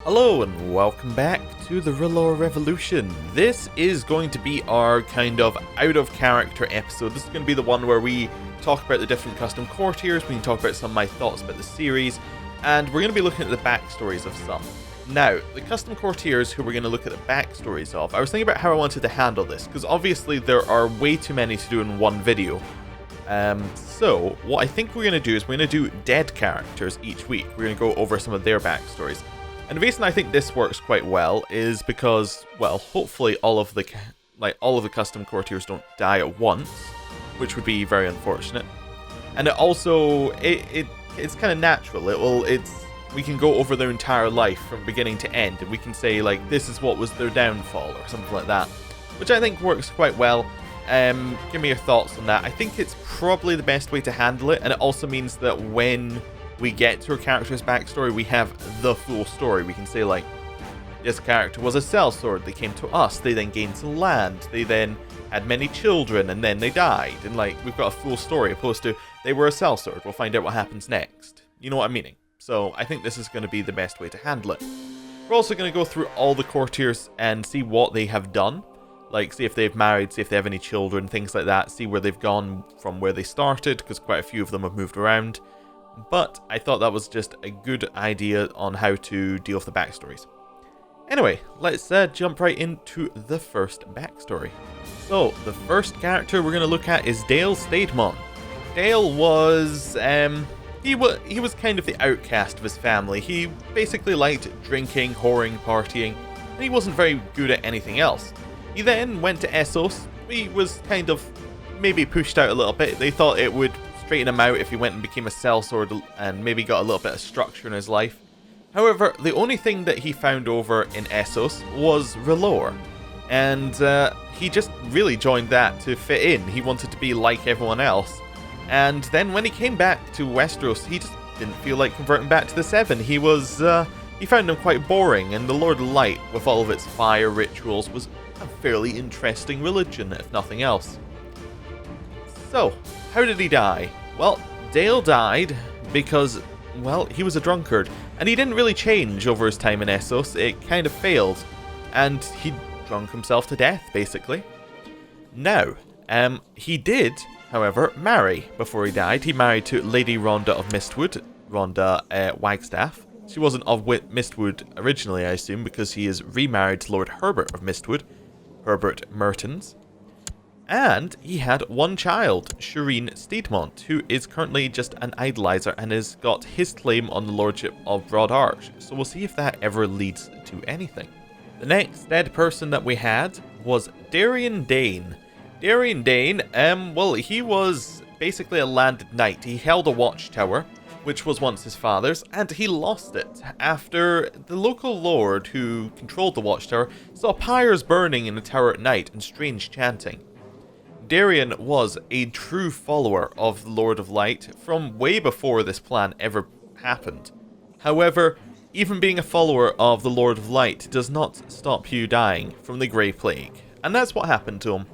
Hello and welcome back to the R'hllor Revolution. This is going to be our kind of out of character episode. This is going to be the one where we talk about the different custom courtiers, we can talk about some of my thoughts about the series, and we're going to be looking at the backstories of some. Now, the custom courtiers who we're going to look at the backstories of, I was thinking about how I wanted to handle this, because obviously there are way too many to do in one video. So, what I think we're going to do is we're going to do dead characters each week. We're going to go over some of their backstories. And the reason I think this works quite well is because, well, hopefully all of the custom courtiers don't die at once, which would be very unfortunate. And it also it's kind of natural. We can go over their entire life from beginning to end, and we can say like this is what was their downfall or something like that, which I think works quite well. Give me your thoughts on that. I think it's probably the best way to handle it, and it also means that when we get to a character's backstory, we have the full story. We can say like, this character was a sellsword, they came to us, they then gained some land, they then had many children, and then they died. And like, we've got a full story, opposed to, they were a sellsword, we'll find out what happens next. You know what I'm meaning? So I think this is going to be the best way to handle it. We're also going to go through all the courtiers and see what they have done. Like, see if they've married, see if they have any children, things like that, see where they've gone from where they started, because quite a few of them have moved around. But I thought that was just a good idea on how to deal with the backstories. Anyway, let's jump right into the first backstory. So, the first character we're going to look at is Dale Stademont. Dale was, he was kind of the outcast of his family. He basically liked drinking, whoring, partying, and he wasn't very good at anything else. He then went to Essos. He was kind of maybe pushed out a little bit. They thought it would straighten him out if he went and became a sellsword and maybe got a little bit of structure in his life. However, the only thing that he found over in Essos was R'hllor, and he just really joined that to fit in. He wanted to be like everyone else, and then when he came back to Westeros, he just didn't feel like converting back to the Seven. He found them quite boring, and the Lord of Light, with all of its fire rituals, was a fairly interesting religion, if nothing else. So, how did he die? Well, Dale died because, well, he was a drunkard, and he didn't really change over his time in Essos. It kind of failed, and he drunk himself to death, basically. Now, he did, however, marry before he died. He married to Lady Rhonda of Mistwood, Rhonda Wagstaff. She wasn't of Mistwood originally, I assume, because he is remarried to Lord Herbert of Mistwood, Herbert Mertens. And he had one child, Shireen Stademont, who is currently just an idolizer and has got his claim on the lordship of Broad Arch. So we'll see if that ever leads to anything. The next dead person that we had was Darien Dane. Darien Dane, well, he was basically a landed knight. He held a watchtower, which was once his father's, and he lost it after the local lord who controlled the watchtower saw pyres burning in the tower at night and strange chanting. Darien was a true follower of the Lord of Light from way before this plan ever happened. However, even being a follower of the Lord of Light does not stop you dying from the Grey Plague. And that's what happened to him.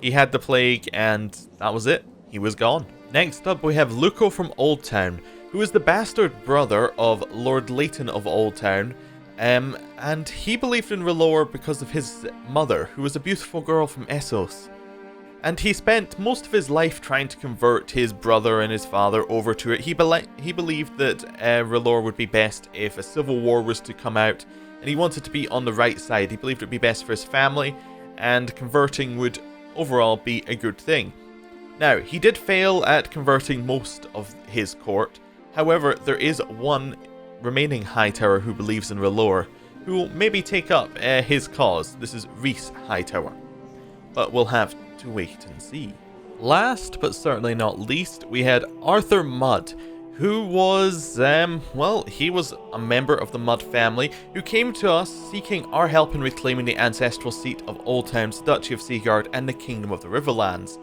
He had the plague and that was it. He was gone. Next up we have Luco from Oldtown, who is the bastard brother of Lord Leighton of Oldtown. And he believed in R'hllor because of his mother, who was a beautiful girl from Essos. And he spent most of his life trying to convert his brother and his father over to it. He believed that R'hllor would be best if a civil war was to come out, and he wanted to be on the right side. He believed it would be best for his family, and converting would overall be a good thing. Now, he did fail at converting most of his court. However, there is one remaining Hightower who believes in R'hllor, who will maybe take up his cause. This is Rhys Hightower. But we'll have to wait and see. Last, but certainly not least, we had Arthur Mudd, who was, well, he was a member of the Mudd family who came to us seeking our help in reclaiming the ancestral seat of Oldtown's Duchy of Seaguard and the Kingdom of the Riverlands.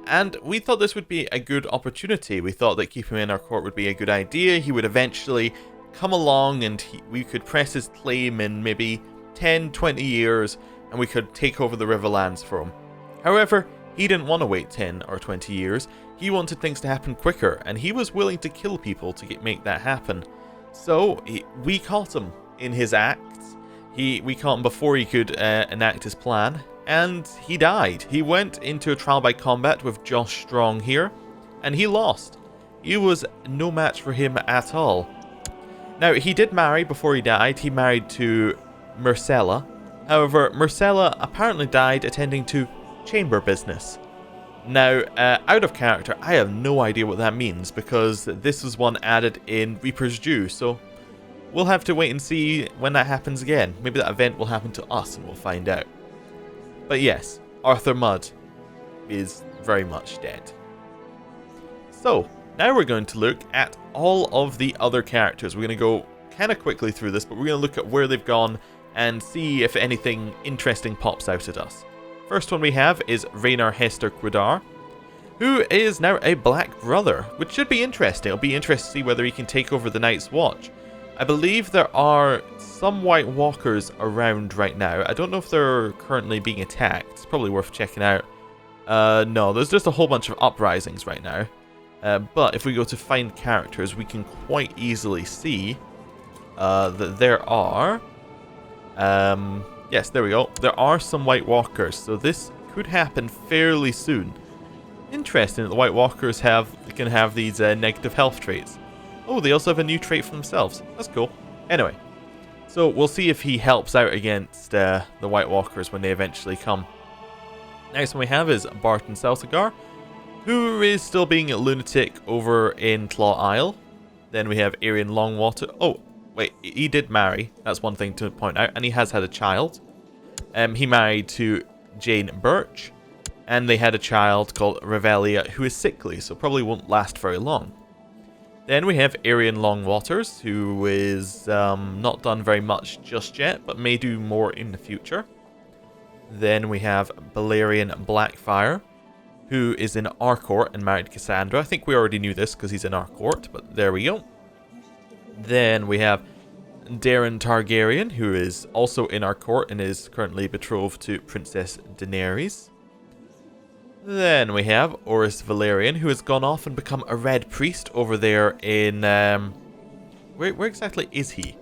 And we thought this would be a good opportunity. We thought that keeping him in our court would be a good idea. He would eventually come along and we could press his claim in maybe 10, 20 years and we could take over the Riverlands for him. However, he didn't want to wait 10 or 20 years. He wanted things to happen quicker, and he was willing to kill people to make that happen. So we caught him. in his acts. We caught him before he could enact his plan, and he died. He went into a trial by combat with Josh Strong here, and he lost. He was no match for him at all. Now, he did marry before he died. He married to Marcella. However, Marcella apparently died attending to chamber business. Now, out of character, I have no idea what that means, because this was one added in Reaper's Due, so we'll have to wait and see when that happens again. Maybe that event will happen to us and we'll find out. But yes, Arthur Mudd is very much dead. So, now we're going to look at all of the other characters. We're going to go kind of quickly through this, but we're going to look at where they've gone and see if anything interesting pops out at us. First one we have is Raynar Hester Quidar, who is now a Black Brother, which should be interesting. It'll be interesting to see whether he can take over the Night's Watch. I believe there are some White Walkers around right now. I don't know if they're currently being attacked. It's probably worth checking out. No, there's just a whole bunch of uprisings right now. But if we go to find characters, we can quite easily see that there are... yes, there we go. There are some White Walkers, so this could happen fairly soon. Interesting that the White Walkers can have these negative health traits. Oh, they also have a new trait for themselves. That's cool. Anyway, so we'll see if he helps out against the White Walkers when they eventually come. Next one we have is Barton Selsigar, who is still being a lunatic over in Claw Isle. Then we have Arian Longwater. Oh, wait, he did marry. That's one thing to point out. And he has had a child. He married to Jane Birch. And they had a child called Revelia, who is sickly, so probably won't last very long. Then we have Arian Longwaters, who is not done very much just yet, but may do more in the future. Then we have Balerion Blackfire, who is in our court and married Cassandra. I think we already knew this because he's in our court, but there we go. Then we have Darren Targaryen, who is also in our court and is currently betrothed to Princess Daenerys. Then we have Oris Valerian, who has gone off and become a Red Priest over there in... where exactly is he?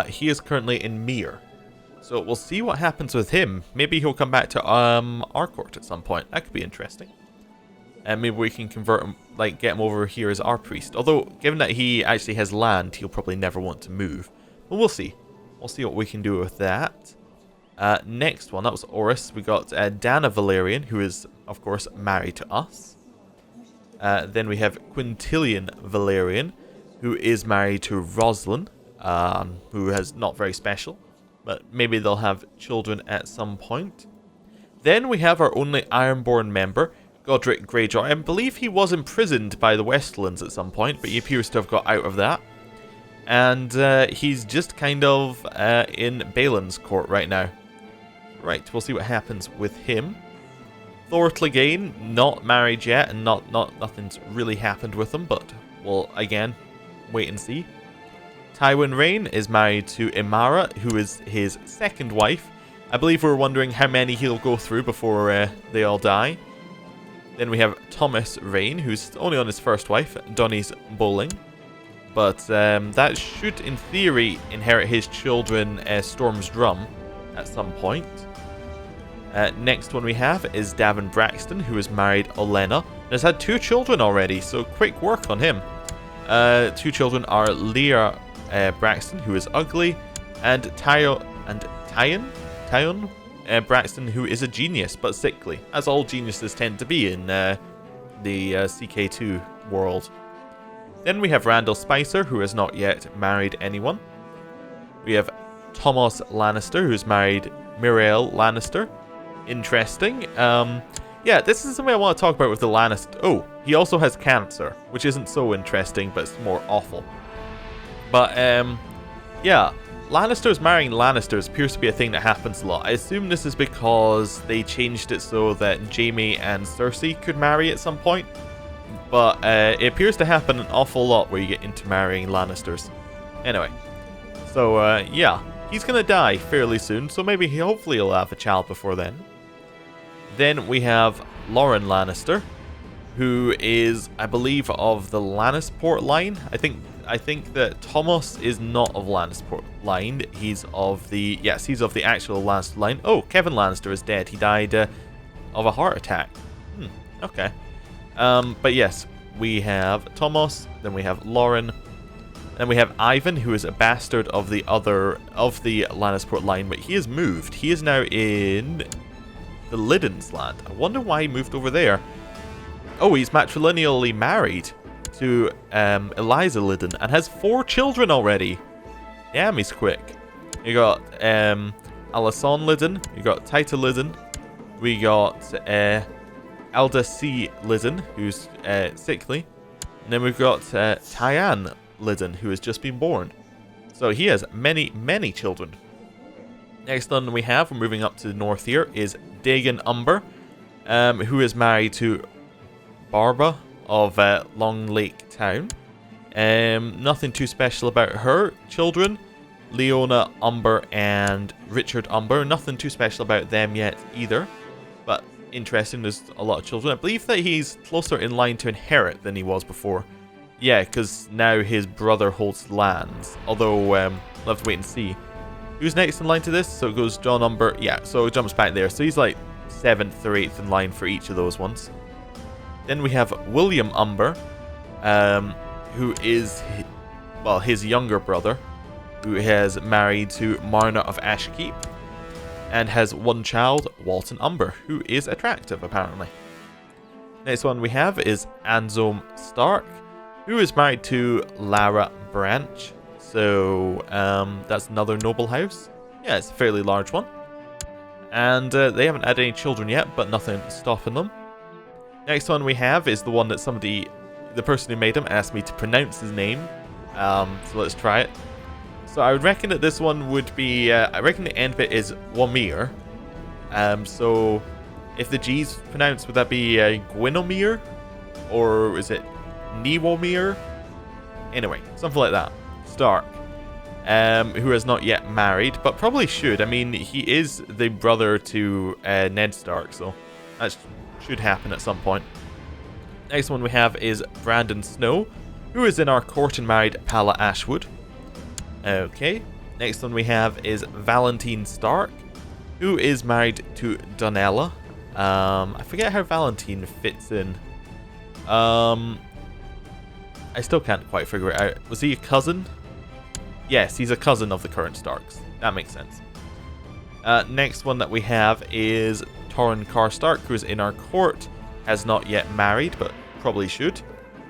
He is currently in Myr. So we'll see what happens with him. Maybe he'll come back to our court at some point. That could be interesting. And maybe we can convert him, like get him over here as our priest. Although, given that he actually has land, he'll probably never want to move. But we'll see. We'll see what we can do with that. Next one, that was Oris. We got Dana Valerian, who is, of course, married to us. Then we have Quintilian Valerian, who is married to Roslyn, who is not very special. But maybe they'll have children at some point. Then we have our only Ironborn member, Godric Greyjoy. I believe he was imprisoned by the Westlands at some point, but he appears to have got out of that. And he's just kind of in Balin's court right now. Right, we'll see what happens with him. Thor Clegane, not married yet, and nothing's really happened with him, but we'll, again, wait and see. Tywin Rain is married to Imara, who is his second wife. I believe we're wondering how many he'll go through before they all die. Then we have Thomas Rain, who's only on his first wife, Donny's Bowling. But that should, in theory, inherit his children Storm's Drum at some point. Next one we have is Davin Braxton, who has married Olenna and has had 2 children already, so quick work on him. 2 children are Leah Braxton, who is ugly, and Tyon Braxton, who is a genius but sickly, as all geniuses tend to be in the CK2 world. Then we have Randall Spicer, who has not yet married anyone. We have Thomas Lannister, who's married Muriel Lannister. Interesting. Yeah, this is something I want to talk about with the Lannister. Oh, he also has cancer, which isn't so interesting, but it's more awful. But, yeah, Lannisters marrying Lannisters appears to be a thing that happens a lot. I assume this is because they changed it so that Jaime and Cersei could marry at some point. But it appears to happen an awful lot where you get into marrying Lannisters. Anyway, so, yeah, he's going to die fairly soon, so maybe hopefully he'll have a child before then. Then we have Lauren Lannister, who is, I believe, of the Lannisport line. I think I think that Thomas is not of Lannister line. He's of the... Yes, he's of the actual Lannister line. Oh, Kevin Lannister is dead. He died of a heart attack. Okay. But yes, we have Thomas, then we have Lauren, then we have Ivan, who is a bastard of the Lannisport line, but he has moved. He is now in the Liddon's land. I wonder why he moved over there. Oh, he's matrilineally married to Eliza Liddon and has 4 children already. Damn, he's quick. You got Alyson Liddon, you got Tita Liddon, we got Elda C. Liddon, who's sickly, and then we've got Tyann Liddon, who has just been born. So he has many, many children. Next one we have, we're moving up to the north here, is Dagon Umber, who is married to Barbara of Long Lake Town. Nothing too special about her. Children, Leona Umber and Richard Umber. Nothing too special about them yet either. But interesting, there's a lot of children. I believe that he's closer in line to inherit than he was before. Yeah, because now his brother holds lands. Although, we'll have to wait and see. Who's next in line to this? So it goes John Umber. Yeah, so it jumps back there. So he's like 7th or 8th in line for each of those ones. Then we have William Umber, who is, his younger brother, who has married to Marna of Ashkeep, and has 1 child, Walton Umber, who is attractive, apparently. Next one we have is Anselm Stark, who is married to Lara Branch. So, that's another noble house. Yeah, it's a fairly large one. And they haven't had any children yet, but nothing stopping them. Next one we have is the one that the person who made him asked me to pronounce his name. So let's try it. So I would reckon that this one would be, I reckon the end bit is Wamir. So if the G's pronounced, would that be Gwinomir? Or is it Niwomir? Anyway, something like that. Stark. Who has not yet married, but probably should. I mean, he is the brother to Ned Stark, so that should happen at some point. Next one we have is Brandon Snow, who is in our court and married Pala Ashwood. Okay. Next one we have is Valentine Stark, who is married to Donella. I forget how Valentine fits in. I still can't quite figure it out. Was he a cousin? Yes, he's a cousin of the current Starks. That makes sense. Next one that we have is Torrin Karstark, who is in our court, has not yet married, but probably should.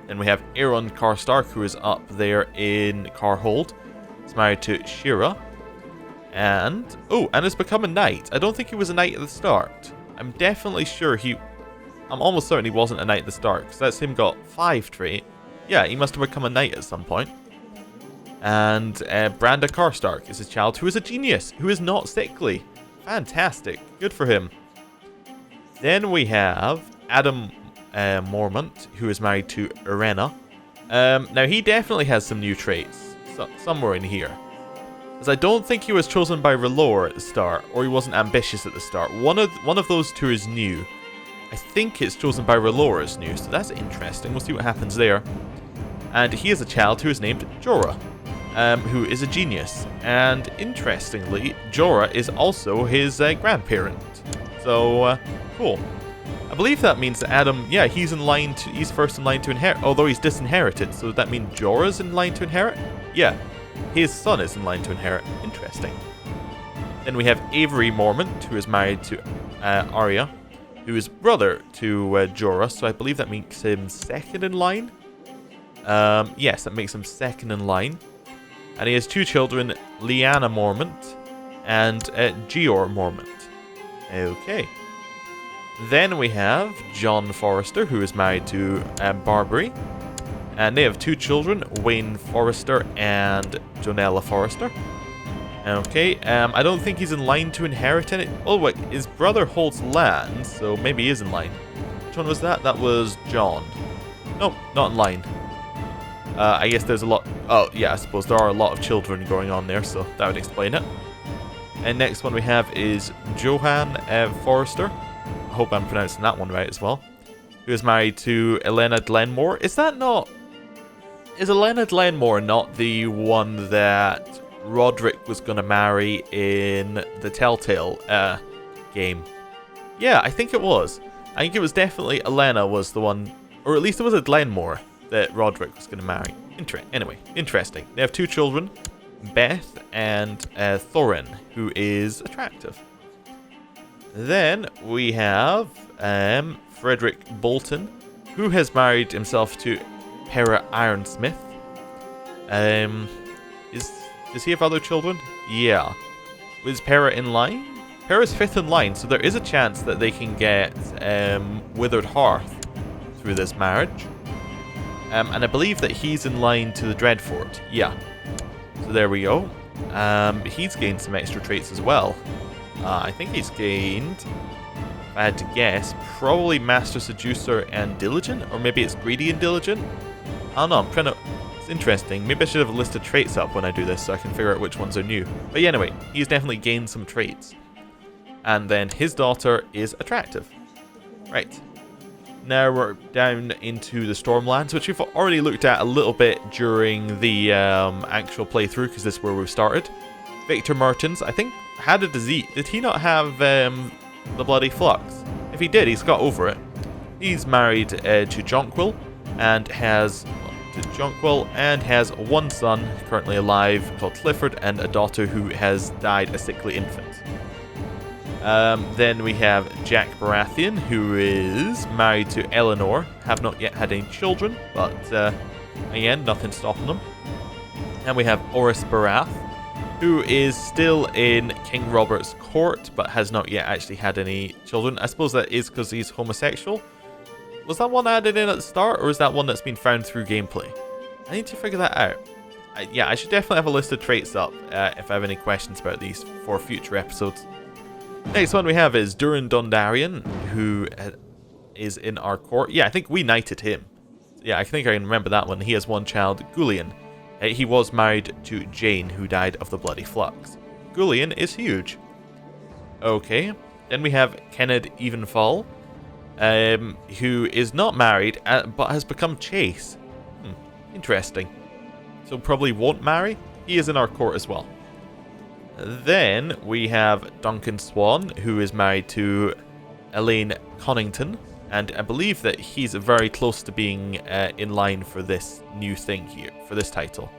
Then we have Aeron Karstark, who is up there in Carhold. He's married to Shira. And has become a knight. I don't think he was a knight at the start. I'm definitely sure I'm almost certain he wasn't a knight at the start, because that's him got 5 trait. Yeah, he must have become a knight at some point. And Branda Karstark is his child, who is a genius, who is not sickly. Fantastic. Good for him. Then we have Adam Mormont, who is married to Irena. Now, he definitely has some new traits somewhere in here. Because I don't think he was chosen by R'hllor at the start, or he wasn't ambitious at the start. One of those two is new. I think it's chosen by R'hllor as new, so that's interesting. We'll see what happens there. And he has a child who is named Jorah, who is a genius. And interestingly, Jorah is also his grandparent. So, cool. I believe that means that Adam, yeah, he's first in line to inherit, although he's disinherited. So that means Jorah's in line to inherit? Yeah, his son is in line to inherit. Interesting. Then we have Avery Mormont, who is married to Arya, who is brother to Jorah, so I believe that makes him second in line. Yes, that makes him second in line. And he has 2 children, Lyanna Mormont and Gior Mormont. Okay. Then we have John Forrester, who is married to Barbary. And they have 2 children, Wayne Forrester and Jonella Forrester. Okay, I don't think he's in line to inherit any... Oh, wait, his brother holds land, so maybe he is in line. Which one was that? That was John. Nope, not in line. I guess there's a lot... Oh, yeah, I suppose there are a lot of children going on there, so that would explain it. And next one we have is Johan Forrester. I hope I'm pronouncing that one right as well. Who is married to Elena Glenmore. Is that not... is Elena Glenmore not the one that Roderick was going to marry in the Telltale game? Yeah, I think it was. I think it was definitely Elena was the one, or at least it was a Glenmore that Roderick was going to marry. Anyway, interesting. They have 2 children, Beth and Thorin, who is attractive. Then we have Frederick Bolton, who has married himself to Pera Ironsmith. Does he have other children? Yeah. Is Pera in line? Pera's 5th in line, so there is a chance that they can get Withered Hearth through this marriage. And I believe that he's in line to the Dreadfort. Yeah. So there we go. He's gained some extra traits as well. I think he's gained, if I had to guess, probably Master Seducer and Diligent, or maybe it's Greedy and Diligent. I don't know, it's interesting. Maybe I should have listed traits up when I do this so I can figure out which ones are new. But yeah, anyway, he's definitely gained some traits. And then his daughter is attractive. Right. Now we're down into the Stormlands, which we've already looked at a little bit during the actual playthrough, because this is where we started. Victor Mertens, I think, had a disease. Did he not have the bloody flux? If he did, he's got over it. He's married to Jonquil and has one son currently alive called Clifford, and a daughter who has died a sickly infant. Then we have Jack Baratheon, who is married to Eleanor. Have not yet had any children, but again, nothing stopping them. And we have Oris Barath, who is still in King Robert's court, but has not yet actually had any children. I suppose that is because he's homosexual. Was that one added in at the start, or is that one that's been found through gameplay? I need to figure that out. Yeah, I should definitely have a list of traits up if I have any questions about these for future episodes. Next one we have is Durin Dondarrion, who is in our court. Yeah, I think we knighted him. Yeah, I think I can remember that one. He has one child, Gullion. He was married to Jane, who died of the bloody flux. Gullion is huge. Okay, then we have Kenneth Evenfall, who is not married, but has become Chase. Interesting. So probably won't marry. He is in our court as well. Then we have Duncan Swan, who is married to Elaine Connington, and I believe that he's very close to being in line for this new thing here, for this title.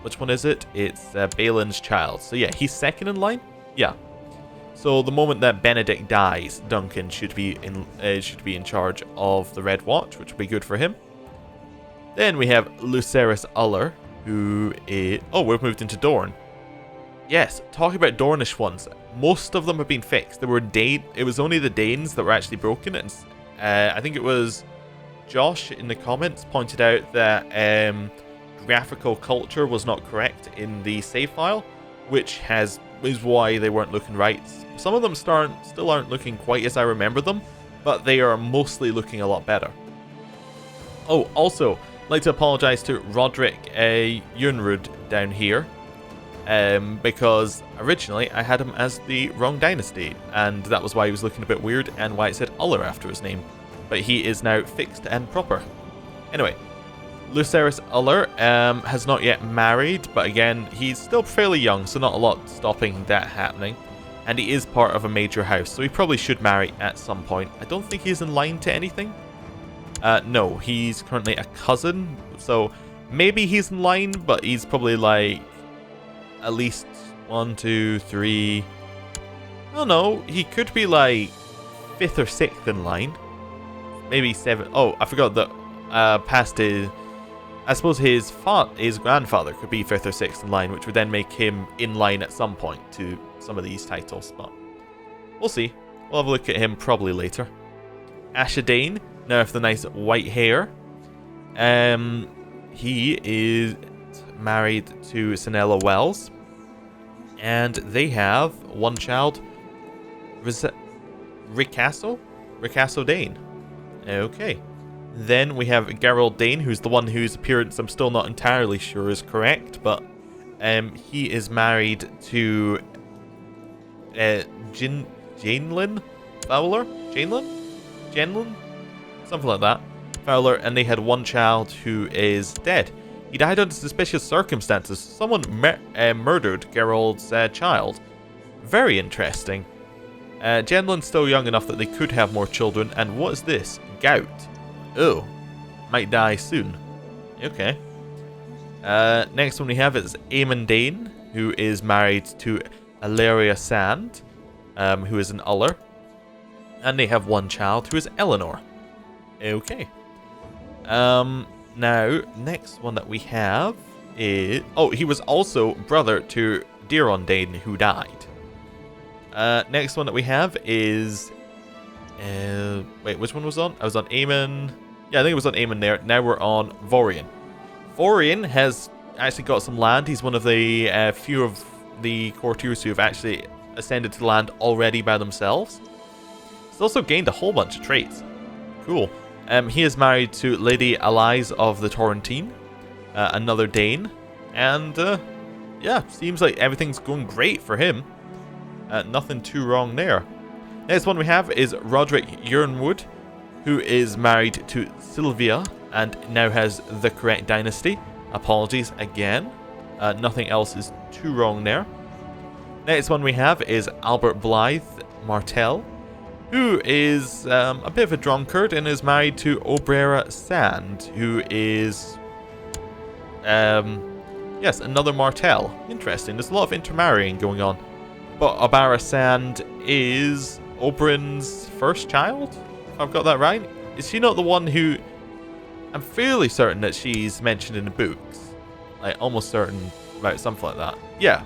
Which one is it? It's Balin's child. So yeah, he's 2nd in line? Yeah. So the moment that Benedict dies, Duncan should be in charge of the Red Watch, which would be good for him. Then we have Lucerys Uller, who is... Oh, we've moved into Dorne. Yes, talking about Dornish ones, most of them have been fixed. There were it was only the Danes that were actually broken, and I think it was Josh in the comments pointed out that graphical culture was not correct in the save file, which is why they weren't looking right. Some of them still aren't looking quite as I remember them, but they are mostly looking a lot better. Oh, also, I'd like to apologise to Roderick Yunrud down here. Because originally I had him as the wrong dynasty, and that was why he was looking a bit weird and why it said Uller after his name. But he is now fixed and proper. Anyway, Lucerys Uller has not yet married, but again, he's still fairly young, so not a lot stopping that happening. And he is part of a major house, so he probably should marry at some point. I don't think he's in line to anything. No, he's currently a cousin, so maybe he's in line, but he's probably like at least 1, 2, 3. I don't know. He could be like 5th or 6th in line. Maybe 7th. Oh, I forgot that past his... I suppose his grandfather could be 5th or 6th in line, which would then make him in line at some point to some of these titles. But we'll see. We'll have a look at him probably later. Ashadane, now with the nice white hair. He is married to Sanella Wells, and they have one child, Ricasso Dane. Okay. Then we have Gerald Dane, who's the one whose appearance I'm still not entirely sure is correct, but he is married to Janelyn Fowler? Janelyn? Something like that. Fowler, and they had one child who is dead. He died under suspicious circumstances. Someone murdered Gerald's child. Very interesting. Jenlen's still young enough that they could have more children. And what is this? Gout. Oh. Might die soon. Okay. Next one we have is Eamon Dane, who is married to Ilaria Sand, who is an Uller. And they have one child who is Eleanor. Okay. Now, next one that we have is... Oh, he was also brother to Diron Dane, who died. Next one that we have is... wait, which one was on? I was on Eamon... Yeah, I think it was on Eamon there. Now we're on Vorian. Vorian has actually got some land. He's one of the few of the courtiers who have actually ascended to land already by themselves. He's also gained a whole bunch of traits. Cool. He is married to Lady Alise of the Torrentine, another Dane. And, yeah, seems like everything's going great for him. Nothing too wrong there. Next one we have is Roderick Yernwood, who is married to Sylvia and now has the correct dynasty. Apologies again. Nothing else is too wrong there. Next one we have is Albert Blythe Martel, who is a bit of a drunkard and is married to Obrera Sand, who is... yes, another Martel. Interesting. There's a lot of intermarrying going on. But Obrera Sand is Oberyn's first child? If I've got that right? Is she not the one who... I'm fairly certain that she's mentioned in the books. Like, almost certain about something like that. Yeah.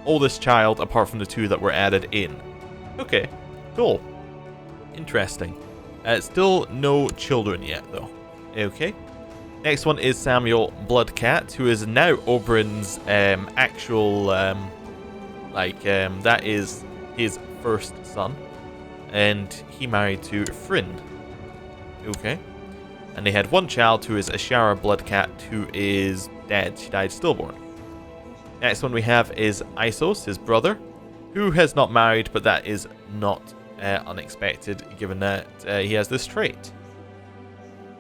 Oldest child apart from the two that were added in. Okay. Cool. Interesting. Still no children yet, though. Okay. Next one is Samuel Bloodcat, who is now Oberyn's actual... that is his first son. And he married to Fryn. Okay. And they had one child who is Ashara Bloodcat, who is dead. She died stillborn. Next one we have is Isos, his brother, who has not married, but that is not unexpected, given that he has this trait.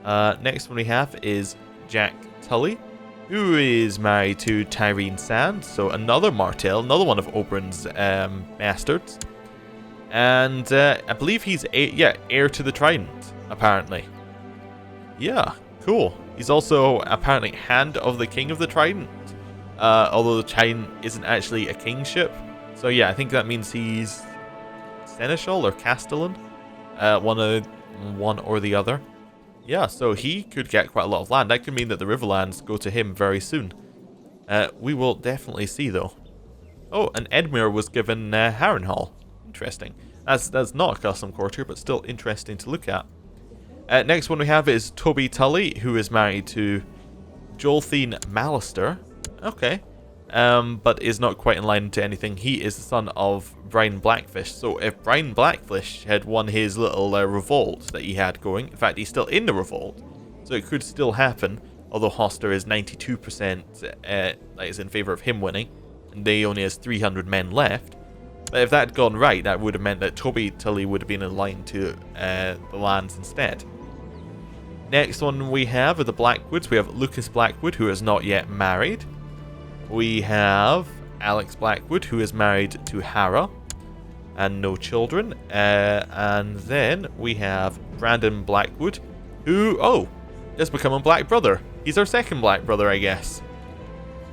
Next one we have is Jack Tully, who is married to Tyrene Sand, so another Martell, another one of Oberyn's bastards. And I believe he's heir to the Trident, apparently. Yeah, cool. He's also apparently hand of the King of the Trident, although the Trident isn't actually a kingship. So yeah, I think that means he's Seneschal or Castellan, one or the other. Yeah, so he could get quite a lot of land. That could mean that the Riverlands go to him very soon. We will definitely see, though. Oh, and Edmure was given Harrenhal. Interesting. That's not a custom courtier, but still interesting to look at. Next one we have is Toby Tully, who is married to Jolthine Malister. Okay. But is not quite in line to anything. He is the son of Brian Blackfish. So if Brian Blackfish had won his little revolt that he had going, in fact, he's still in the revolt, so it could still happen, although Hoster is 92% is in favor of him winning, and they only has 300 men left. But if that had gone right, that would have meant that Toby Tully would have been in line to the lands instead. Next one we have are the Blackwoods. We have Lucas Blackwood, who is not yet married. We have Alex Blackwood, who is married to Hara and no children. And then we have Brandon Blackwood, who, has become a Black Brother. He's our second Black Brother, I guess.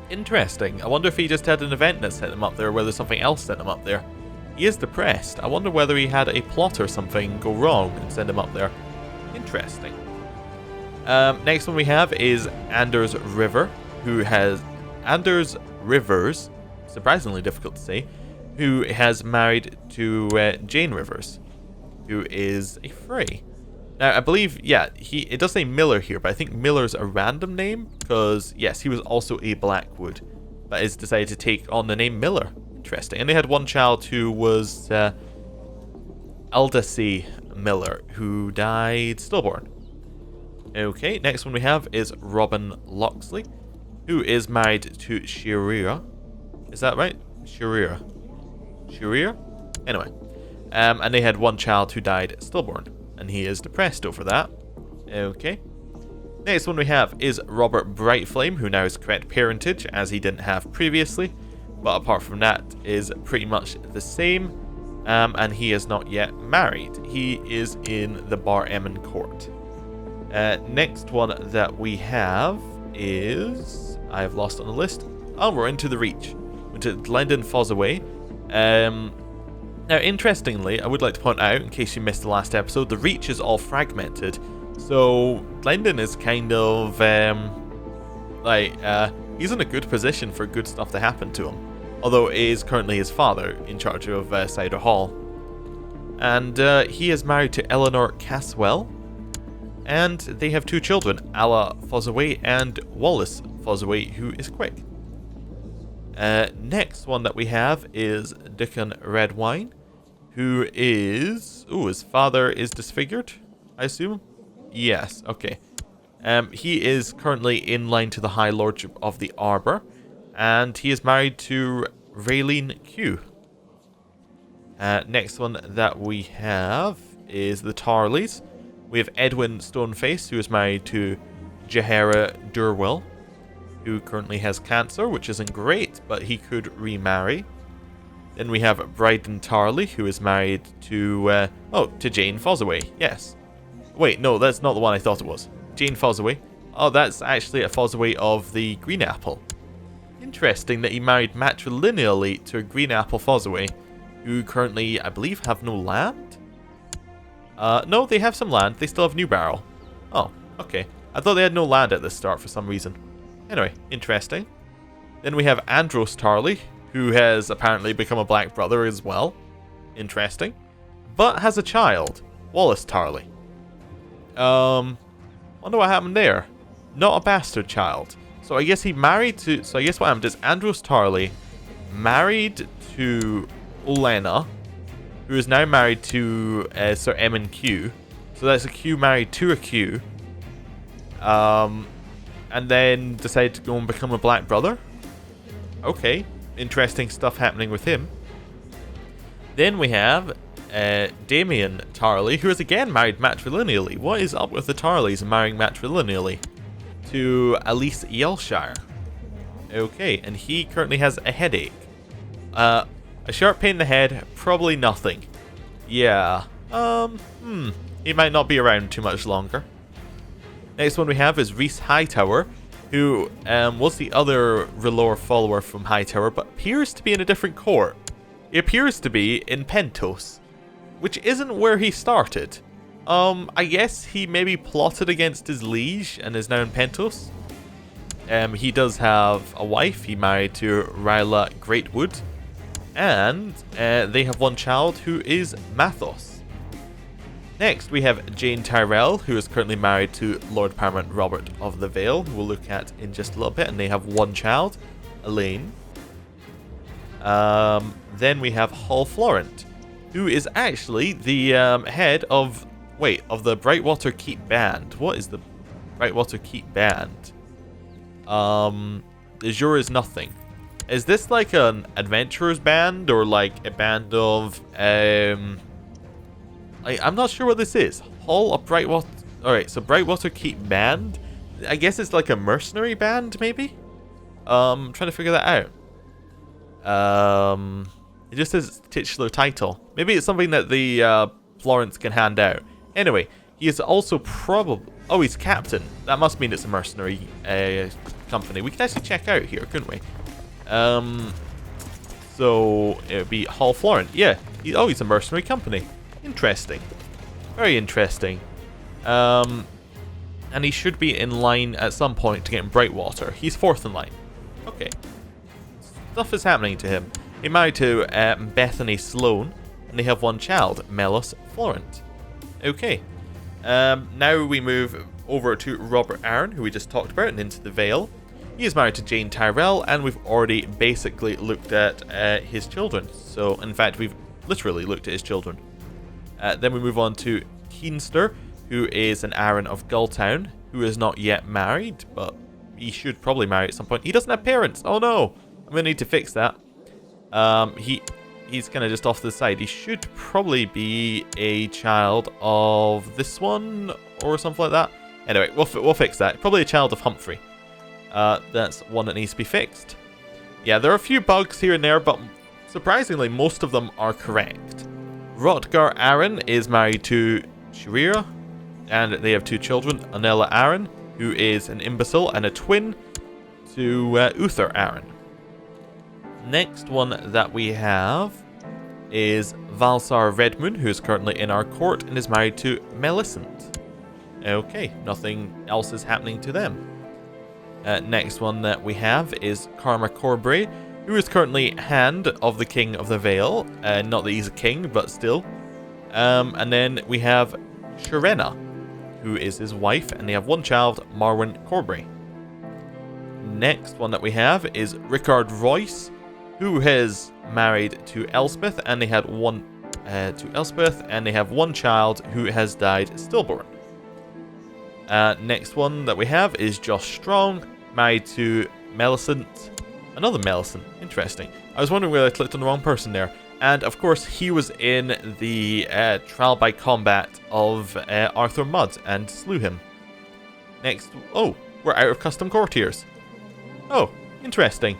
Interesting. I wonder if he just had an event that set him up there, or whether something else set him up there. He is depressed. I wonder whether he had a plot or something go wrong and send him up there. Interesting. Next one we have is Anders River, who has... Anders Rivers, surprisingly difficult to say, who has married to Jane Rivers, who is a Frey. Now, I believe, it does say Miller here, but I think Miller's a random name, because, yes, he was also a Blackwood, but has decided to take on the name Miller. Interesting. And they had one child who was Aldacy Miller, who died stillborn. Okay, next one we have is Robin Loxley, who is married to Shirira. Is that right? Shirira. Anyway. And they had one child who died stillborn. And he is depressed over that. Okay. Next one we have is Robert Brightflame, who now has correct parentage, as he didn't have previously. But apart from that, is pretty much the same. And he is not yet married. He is in the Bar Emin court. Next one that we have is... I have lost on the list. Oh, we're into the Reach. Into Glendon Fossaway. Now, interestingly, I would like to point out, in case you missed the last episode, the Reach is all fragmented. So, Glendon is kind of, he's in a good position for good stuff to happen to him. Although it is currently his father in charge of Cider Hall. And he is married to Eleanor Caswell. And they have 2 children, Alla Fossaway and Wallace Fossaway, who is quick. Next one that we have is Dickon Redwine, who is... Ooh, his father is disfigured, I assume? Yes, okay. He is currently in line to the High Lordship of the Arbor, and he is married to Raylene Q. Next one that we have is the Tarleys. We have Edwin Stoneface, who is married to Jahara Durwell, who currently has cancer, which isn't great, but he could remarry. Then we have Bryden Tarley, who is married to, to Jane Fossaway, yes. Wait, no, that's not the one I thought it was. Jane Fossaway. Oh, that's actually a Fossaway of the Green Apple. Interesting that he married matrilineally to a Green Apple Fossaway, who currently, I believe, have no land? No, they have some land. They still have New Barrel. Oh, okay. I thought they had no land at the start for some reason. Anyway, interesting. Then we have Andros Tarley, who has apparently become a black brother as well. Interesting. But has a child. Wallace Tarley. Wonder what happened there. Not a bastard child. So I guess he married to... So I guess what happened is Andros Tarley married to Olenna, who is now married to Sir Emin Q. So that's a Q married to a Q. And then decided to go and become a black brother. Okay. Interesting stuff happening with him. Then we have Damien Tarley, who is again married matrilineally. What is up with the Tarleys marrying matrilineally? To Elise Yelshire. Okay, and he currently has a headache. A sharp pain in the head, probably nothing. Yeah. He might not be around too much longer. Next one we have is Rhys Hightower, who was the other R'hllor follower from Hightower, but appears to be in a different court. He appears to be in Pentos, which isn't where he started. I guess he maybe plotted against his liege and is now in Pentos. He does have a wife. He married to Ryla Greatwood. And they have one child who is Mathos. Next, we have Jane Tyrell, who is currently married to Lord Paramount Robert of the Vale, who we'll look at in just a little bit. And they have one child, Elaine. Then we have Hull Florent, who is actually the head of... Wait, of the Brightwater Keep Band. What is the Brightwater Keep Band? Azure is nothing. Is this like an adventurer's band or like a band of... I'm not sure what this is. Hall of Brightwater... Alright, so Brightwater Keep Band. I guess it's like a mercenary band, maybe? I'm trying to figure that out. It just says titular title. Maybe it's something that the Florence can hand out. Anyway, he is also probably... Oh, he's captain. That must mean it's a mercenary company. We could actually check out here, couldn't we? So, it would be Hull Florent. Yeah. He's a mercenary company. Interesting. Very interesting. And he should be in line at some point to get in Brightwater. He's 4th in line. Okay. Stuff is happening to him. He married to Bethany Sloane, and they have one child, Melos Florent. Okay. Now we move over to Robert Arryn, who we just talked about, and into the Vale. He is married to Jane Tyrell, and we've already basically looked at his children. So, in fact, we've literally looked at his children. Then we move on to Keenster, who is an Arryn of Gulltown, who is not yet married, but he should probably marry at some point. He doesn't have parents. Oh no! I'm going to need to fix that. He's kind of just off to the side. He should probably be a child of this one or something like that. Anyway, we'll fix that. Probably a child of Humphrey. That's one that needs to be fixed. Yeah, there are a few bugs here and there, but surprisingly, most of them are correct. Rotgar Aaron is married to Shirira, and they have 2 children. Anela Aaron, who is an imbecile and a twin to Uther Aaron. Next one that we have is Valsar Redmoon, who is currently in our court and is married to Melisant. Okay, nothing else is happening to them. Next one that we have is Karma Corbray, who is currently hand of the King of the Vale. Not that he's a king, but still. And then we have Sharena, who is his wife, and they have 1 child, Marwyn Corbray. Next one that we have is Rickard Royce, who is married to Elspeth, and they had one child who has died stillborn. Next one that we have is Josh Strong, married to Melisant. Another Melisant. Interesting. I was wondering whether I clicked on the wrong person there. And of course, he was in the trial by combat of Arthur Mudd and slew him. Next. Oh, we're out of custom courtiers. Oh, interesting.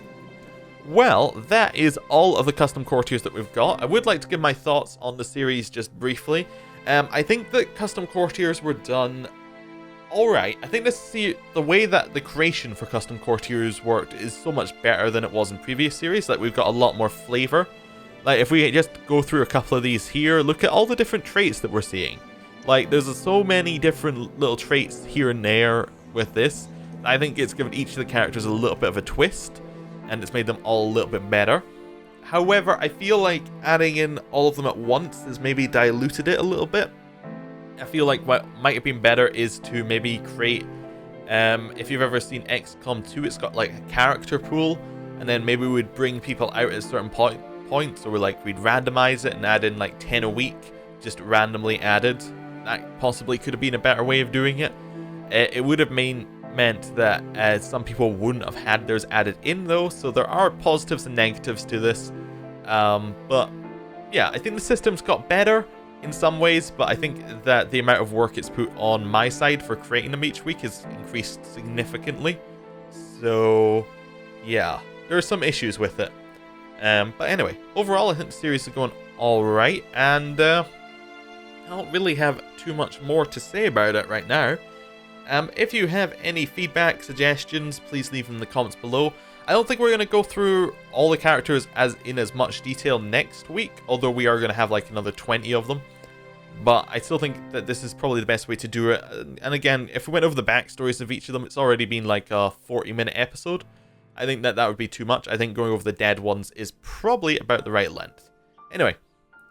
Well, that is all of the custom courtiers that we've got. I would like to give my thoughts on the series just briefly. I think that custom courtiers were done alright. I think the way that the creation for custom courtiers worked is so much better than it was in previous series. Like, we've got a lot more flavor. Like, if we just go through a couple of these here, look at all the different traits that we're seeing. Like, there's so many different little traits here and there with this. I think it's given each of the characters a little bit of a twist, and it's made them all a little bit better. However, I feel like adding in all of them at once has maybe diluted it a little bit. I feel like what might have been better is to maybe create, if you've ever seen XCOM 2, it's got like a character pool, and then maybe we'd bring people out at certain points, or we'd randomize it and add in like 10 a week, just randomly added. That possibly could have been a better way of doing it. It would have meant that some people wouldn't have had theirs added in though, so there are positives and negatives to this. But yeah, I think the system's got better in some ways, but I think that the amount of work it's put on my side for creating them each week has increased significantly. So yeah, there are some issues with it. But anyway, overall I think the series is going alright, and I don't really have too much more to say about it right now. If you have any feedback, suggestions, please leave them in the comments below. I don't think we're going to go through all the characters in as much detail next week, although we are going to have like another 20 of them. But I still think that this is probably the best way to do it. And again, if we went over the backstories of each of them, it's already been like a 40-minute episode. I think that would be too much. I think going over the dead ones is probably about the right length. Anyway,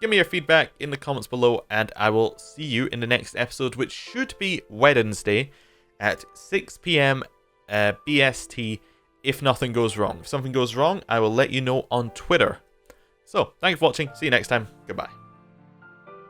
give me your feedback in the comments below, and I will see you in the next episode, which should be Wednesday at 6 PM BST, if nothing goes wrong. If something goes wrong, I will let you know on Twitter. So, thank you for watching. See you next time. Goodbye.